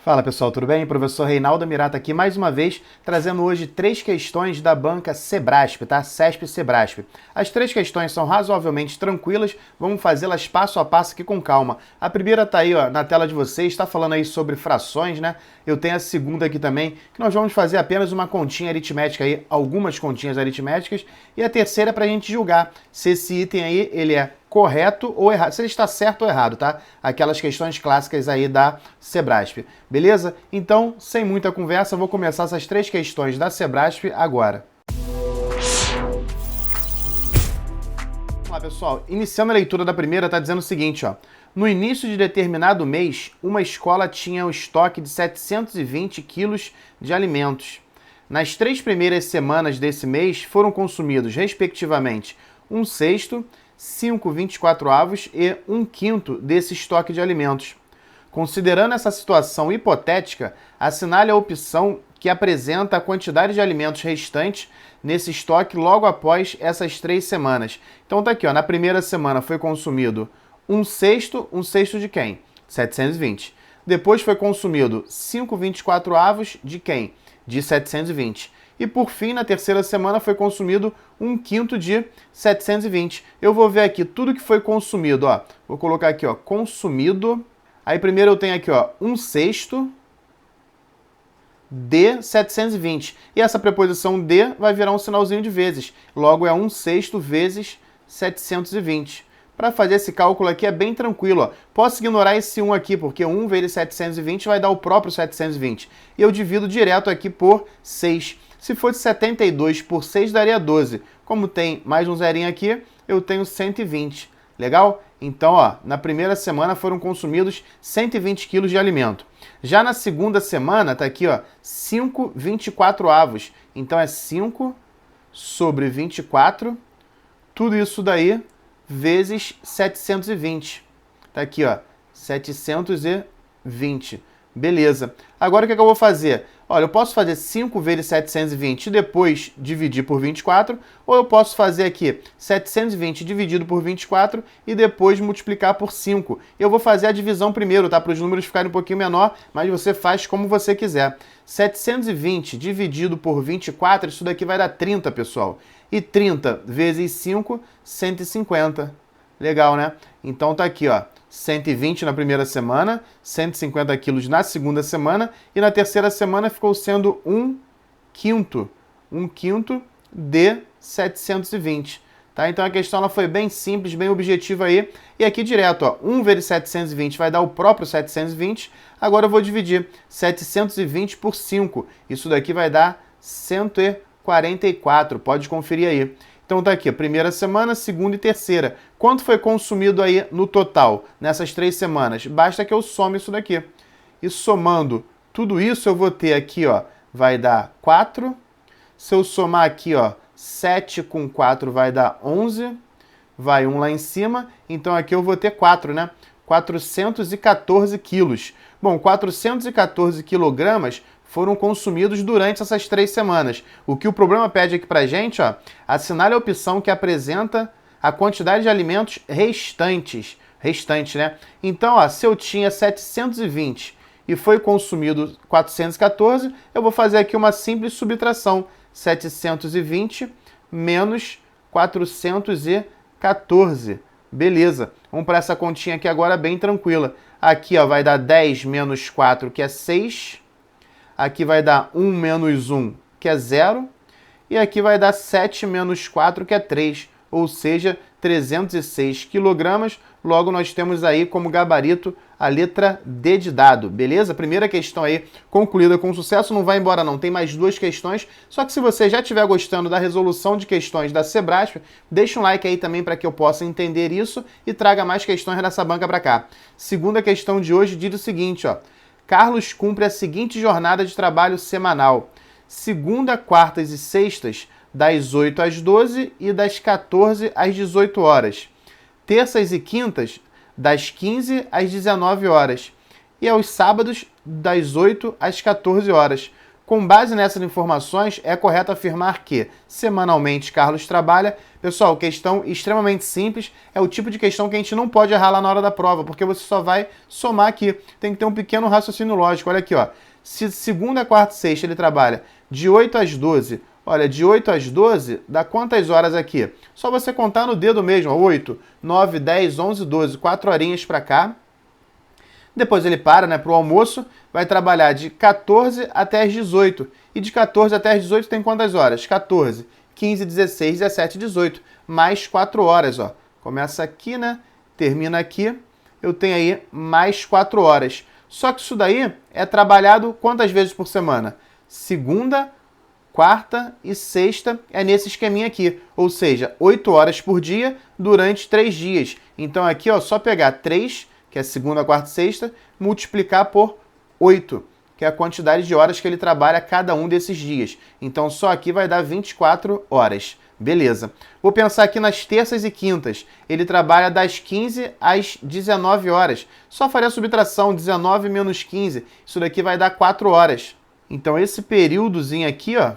Fala pessoal, tudo bem? Professor Reinaldo Mirata aqui mais uma vez, trazendo hoje 3 questões da banca Sebrasp, tá? CESP e Sebrasp. As 3 questões são razoavelmente tranquilas, vamos fazê-las passo a passo aqui com calma. A primeira tá aí ó, na tela de vocês, está falando aí sobre frações, né? Eu tenho a segunda aqui também, que nós vamos fazer apenas uma continha aritmética aí, algumas continhas aritméticas, e a terceira é para a gente julgar se esse item aí, ele é correto ou errado, se ele está certo ou errado, tá? Aquelas questões clássicas aí da Sebrasp, beleza? Então, sem muita conversa, eu vou começar essas 3 questões da Sebrasp agora. Vamos lá, pessoal. Iniciando a leitura da primeira, tá dizendo o seguinte, ó. No início de determinado mês, uma escola tinha um estoque de 720 quilos de alimentos. Nas 3 primeiras semanas desse mês, foram consumidos, respectivamente, 1/6, 5/24 e 1/5 desse estoque de alimentos. Considerando essa situação hipotética, assinale a opção que apresenta a quantidade de alimentos restantes nesse estoque logo após essas 3 semanas. Então tá aqui, ó, na primeira semana foi consumido 1/6 de quem? 720. Depois foi consumido 5/24 de quem? De 720. E por fim, na terceira semana foi consumido 1/5 de 720. Eu vou ver aqui tudo que foi consumido, ó. Vou colocar aqui, ó, consumido. Aí primeiro eu tenho aqui, ó, 1/6 de 720. E essa preposição de vai virar um sinalzinho de vezes. Logo é 1/6 vezes 720. Para fazer esse cálculo aqui é bem tranquilo, ó. Posso ignorar esse 1 aqui, porque 1 vezes 720 vai dar o próprio 720. E eu divido direto aqui por 6. Se fosse 72 por 6, daria 12. Como tem mais um zerinho aqui, eu tenho 120. Legal? Então, ó, na primeira semana foram consumidos 120 quilos de alimento. Já na segunda semana, tá aqui, ó, 5/24. Então, é 5 sobre 24, tudo isso daí, vezes 720. Tá aqui, ó, 720. Beleza. Agora o que é que eu vou fazer? Olha, eu posso fazer 5 vezes 720 e depois dividir por 24, ou eu posso fazer aqui 720 dividido por 24 e depois multiplicar por 5. Eu vou fazer a divisão primeiro, tá? Para os números ficarem um pouquinho menor, mas você faz como você quiser. 720 dividido por 24, isso daqui vai dar 30, pessoal. E 30 vezes 5, 150. Legal, né? Então tá aqui, ó. 120 na primeira semana, 150 quilos na segunda semana e na terceira semana ficou sendo 1/5. 1/5 de 720. Tá? Então a questão ela foi bem simples, bem objetiva aí. E aqui direto, ó, 1 vezes 720 vai dar o próprio 720. Agora eu vou dividir 720 por 5. Isso daqui vai dar 144. Pode conferir aí. Então tá aqui, a primeira semana, segunda e terceira. Quanto foi consumido aí no total, nessas 3 semanas? Basta que eu some isso daqui. E somando tudo isso, eu vou ter aqui, ó, vai dar 4. Se eu somar aqui, ó, 7 com 4 vai dar 11. Vai 1 lá em cima. Então aqui eu vou ter 4, né? 414 quilos. Bom, 414 quilogramas foram consumidos durante essas 3 semanas. O que o problema pede aqui pra gente, ó, assinale a opção que apresenta a quantidade de alimentos restantes. Restante, né? Então, ó, se eu tinha 720 e foi consumido 414, eu vou fazer aqui uma simples subtração. 720 menos 414. Beleza. Vamos para essa continha aqui agora bem tranquila. Aqui, ó, vai dar 10 menos 4, que é 6. Aqui vai dar 1 menos 1, que é 0. E aqui vai dar 7 menos 4, que é 3. Ou seja, 306 quilogramas. Logo, nós temos aí como gabarito a letra D de dado. Beleza? Primeira questão aí concluída com sucesso. Não vai embora não, tem mais 2 questões. Só que se você já estiver gostando da resolução de questões da Sebrasp, deixa um like aí também para que eu possa entender isso e traga mais questões dessa banca para cá. Segunda questão de hoje diz o seguinte, ó. Carlos cumpre a seguinte jornada de trabalho semanal: segunda, quartas e sextas, das 8 às 12 e das 14 às 18 horas. Terças e quintas, das 15 às 19 horas. E aos sábados, das 8 às 14 horas. Com base nessas informações, é correto afirmar que, semanalmente, Carlos trabalha. Pessoal, questão extremamente simples, é o tipo de questão que a gente não pode errar lá na hora da prova, porque você só vai somar aqui. Tem que ter um pequeno raciocínio lógico. Olha aqui, ó. Se segunda, quarta e sexta ele trabalha de 8 às 12, olha, de 8 às 12 dá quantas horas aqui? Só você contar no dedo mesmo, ó, 8, 9, 10, 11, 12, 4 horinhas para cá. Depois ele para, né, para o almoço, vai trabalhar de 14 até as 18. E de 14 até as 18 tem quantas horas? 14, 15, 16, 17, 18. Mais 4 horas, ó. Começa aqui, né? Termina aqui. Eu tenho aí mais 4 horas. Só que isso daí é trabalhado quantas vezes por semana? Segunda, quarta e sexta é nesse esqueminha aqui. Ou seja, 8 horas por dia durante 3 dias. Então aqui, ó, só pegar 3, que é segunda, quarta e sexta, multiplicar por 8, que é a quantidade de horas que ele trabalha cada um desses dias. Então só aqui vai dar 24 horas. Beleza. Vou pensar aqui nas terças e quintas. Ele trabalha das 15 às 19 horas. Só faria a subtração, 19 menos 15. Isso daqui vai dar 4 horas. Então esse períodozinho aqui, ó,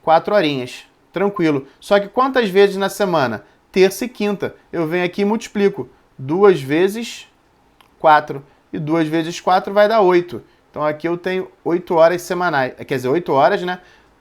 4 horinhas. Tranquilo. Só que quantas vezes na semana? Terça e quinta. Eu venho aqui e multiplico. 2 vezes 4. E 2 vezes 4 vai dar 8. Então aqui eu tenho 8 horas semanais. Quer dizer, 8 horas, né?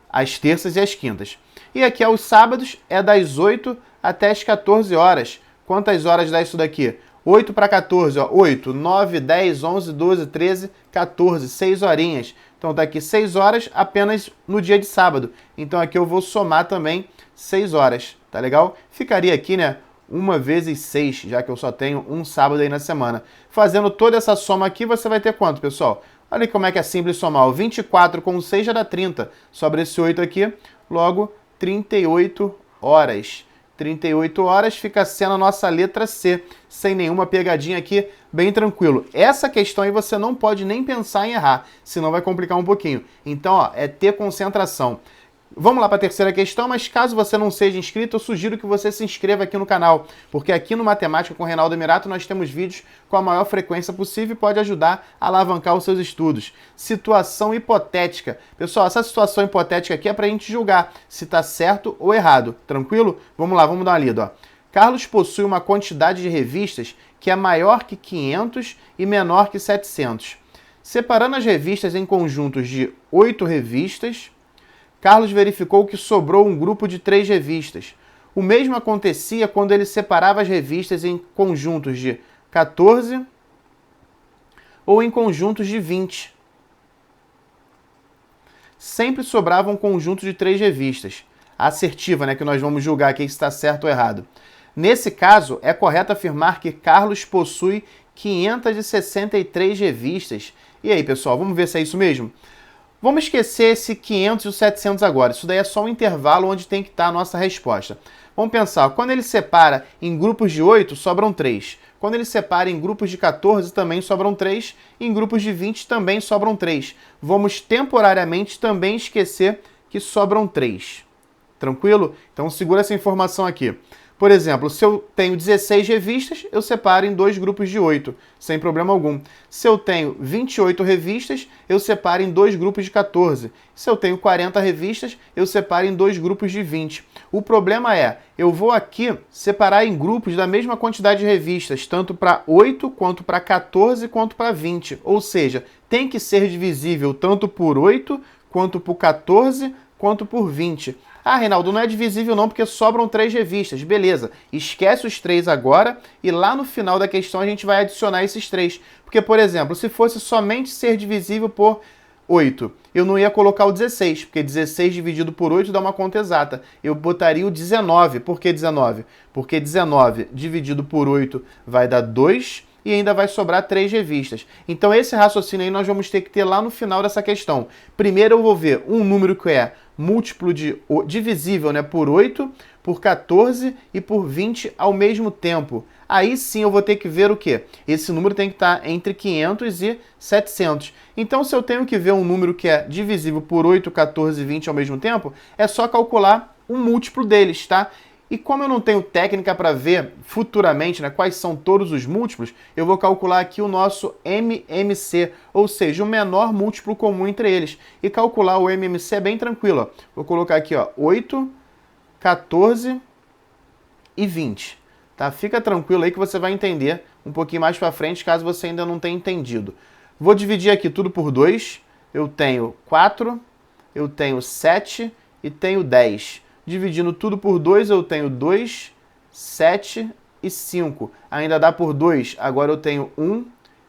As terças e as quintas. E aqui aos sábados é das 8 até as 14 horas. Quantas horas dá isso daqui? 8 para 14, ó. 8, 9, 10, 11, 12, 13, 14. 6 horinhas. Então tá aqui 6 horas apenas no dia de sábado. Então aqui eu vou somar também 6 horas. Tá legal? Ficaria aqui, né? 1 vezes 6, já que eu só tenho um sábado aí na semana. Fazendo toda essa soma aqui, você vai ter quanto, pessoal? Olha como é que é simples somar. O 24 com 6 já dá 30. Sobra esse 8 aqui, logo 38 horas. 38 horas fica sendo a nossa letra C, sem nenhuma pegadinha aqui, bem tranquilo. Essa questão aí você não pode nem pensar em errar, senão vai complicar um pouquinho. Então, ó, é ter concentração. Vamos lá para a terceira questão, mas caso você não seja inscrito, eu sugiro que você se inscreva aqui no canal, porque aqui no Matemática com Reinaldo Emirato nós temos vídeos com a maior frequência possível e pode ajudar a alavancar os seus estudos. Situação hipotética. Pessoal, essa situação hipotética aqui é para a gente julgar se está certo ou errado. Tranquilo? Vamos lá, vamos dar uma lida. Ó. Carlos possui uma quantidade de revistas que é maior que 500 e menor que 700. Separando as revistas em conjuntos de 8 revistas, Carlos verificou que sobrou um grupo de 3 revistas. O mesmo acontecia quando ele separava as revistas em conjuntos de 14 ou em conjuntos de 20. Sempre sobrava um conjunto de 3 revistas. A assertiva, né, que nós vamos julgar aqui se está certo ou errado. Nesse caso, é correto afirmar que Carlos possui 563 revistas. E aí, pessoal, vamos ver se é isso mesmo? Vamos esquecer esse 500 e o 700 agora. Isso daí é só um intervalo onde tem que estar a nossa resposta. Vamos pensar, quando ele separa em grupos de 8, sobram 3. Quando ele separa em grupos de 14, também sobram 3. E em grupos de 20, também sobram 3. Vamos temporariamente também esquecer que sobram 3. Tranquilo? Então segura essa informação aqui. Por exemplo, se eu tenho 16 revistas, eu separo em 2 grupos de 8, sem problema algum. Se eu tenho 28 revistas, eu separo em 2 grupos de 14. Se eu tenho 40 revistas, eu separo em 2 grupos de 20. O problema é, eu vou aqui separar em grupos da mesma quantidade de revistas, tanto para 8, quanto para 14, quanto para 20. Ou seja, tem que ser divisível tanto por 8, quanto por 14, quanto por 20. Ah, Reinaldo, não é divisível não, porque sobram 3 revistas. Beleza, esquece os 3 agora e lá no final da questão a gente vai adicionar esses 3. Porque, por exemplo, se fosse somente ser divisível por 8, eu não ia colocar o 16, porque 16 dividido por 8 dá uma conta exata. Eu botaria o 19. Por que 19? Porque 19 dividido por 8 vai dar 2 e ainda vai sobrar 3 revistas. Então esse raciocínio aí nós vamos ter que ter lá no final dessa questão. Primeiro eu vou ver um número que é múltiplo divisível, né, por 8, por 14 e por 20 ao mesmo tempo. Aí sim eu vou ter que ver o quê? Esse número tem que estar entre 500 e 700. Então se eu tenho que ver um número que é divisível por 8, 14 e 20 ao mesmo tempo, é só calcular o múltiplo deles, tá? E como eu não tenho técnica para ver futuramente, né, quais são todos os múltiplos, eu vou calcular aqui o nosso MMC, ou seja, o menor múltiplo comum entre eles. E calcular o MMC é bem tranquilo. Ó. Vou colocar aqui ó, 8, 14 e 20. Tá? Fica tranquilo aí que você vai entender um pouquinho mais para frente, caso você ainda não tenha entendido. Vou dividir aqui tudo por 2. Eu tenho 4, eu tenho 7 e tenho 10. Dividindo tudo por 2, eu tenho 2, 7 e 5. Ainda dá por 2, agora eu tenho 1,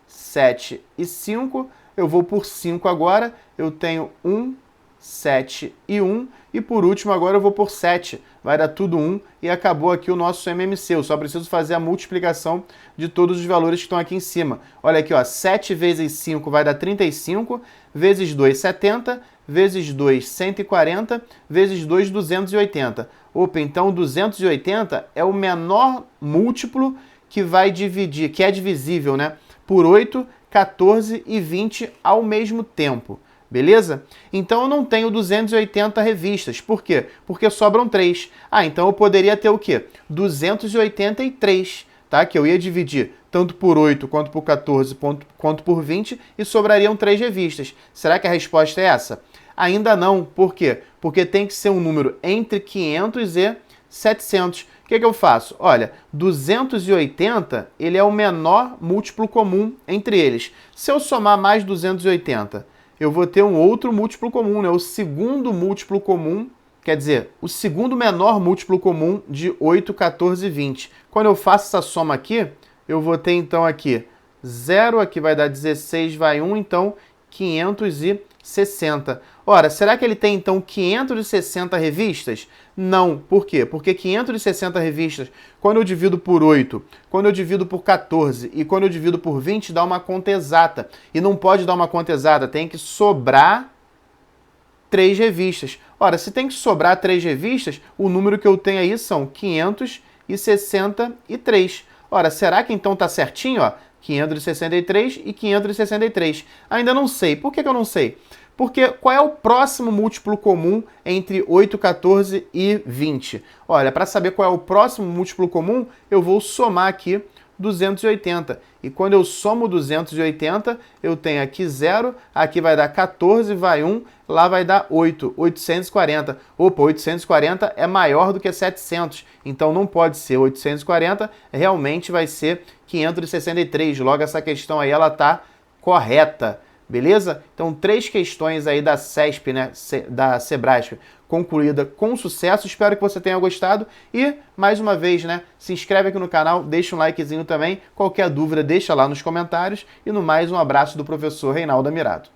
7 e 5. Eu vou por 5 agora, eu tenho 1, 7 e 1. E por último, agora eu vou por 7. Vai dar tudo 1 e acabou aqui o nosso MMC. Eu só preciso fazer a multiplicação de todos os valores que estão aqui em cima. Olha aqui, ó, 7 vezes 5 vai dar 35, vezes 2, 70, vezes 2, 140, vezes 2, 280. Opa, então 280 é o menor múltiplo que vai dividir, que é divisível, né, por 8, 14 e 20 ao mesmo tempo. Beleza? Então eu não tenho 280 revistas. Por quê? Porque sobram 3. Ah, então eu poderia ter o quê? 283, tá? Que eu ia dividir tanto por 8, quanto por 14, quanto por 20 e sobrariam 3 revistas. Será que a resposta é essa? Ainda não. Por quê? Porque tem que ser um número entre 500 e 700. O que eu faço? Olha, 280 ele é o menor múltiplo comum entre eles. Se eu somar mais 280, eu vou ter um outro múltiplo comum, né? O segundo múltiplo comum, quer dizer, o segundo menor múltiplo comum de 8, 14 e 20. Quando eu faço essa soma aqui, eu vou ter então aqui 0, aqui vai dar 16, vai 1, então 560. Ora, será que ele tem então 560 revistas? Não. Por quê? Porque 560 revistas, quando eu divido por 8, quando eu divido por 14 e quando eu divido por 20, dá uma conta exata. E não pode dar uma conta exata, tem que sobrar 3 revistas. Ora, se tem que sobrar 3 revistas, o número que eu tenho aí são 563. Ora, será que então tá certinho, ó? 563 e 563. Ainda não sei. Por que eu não sei? Porque qual é o próximo múltiplo comum entre 8, 14 e 20? Olha, para saber qual é o próximo múltiplo comum, eu vou somar aqui 280. E quando eu somo 280, eu tenho aqui 0, aqui vai dar 14, vai 1, lá vai dar 8, 840. Opa, 840 é maior do que 700, então não pode ser 840, realmente vai ser 563. Logo, essa questão aí, ela está correta. Beleza? Então, 3 questões aí da CESP, né, da Sebrasp, concluída com sucesso. Espero que você tenha gostado e, mais uma vez, né, se inscreve aqui no canal, deixa um likezinho também. Qualquer dúvida, deixa lá nos comentários. E no mais, um abraço do professor Reinaldo Amirato.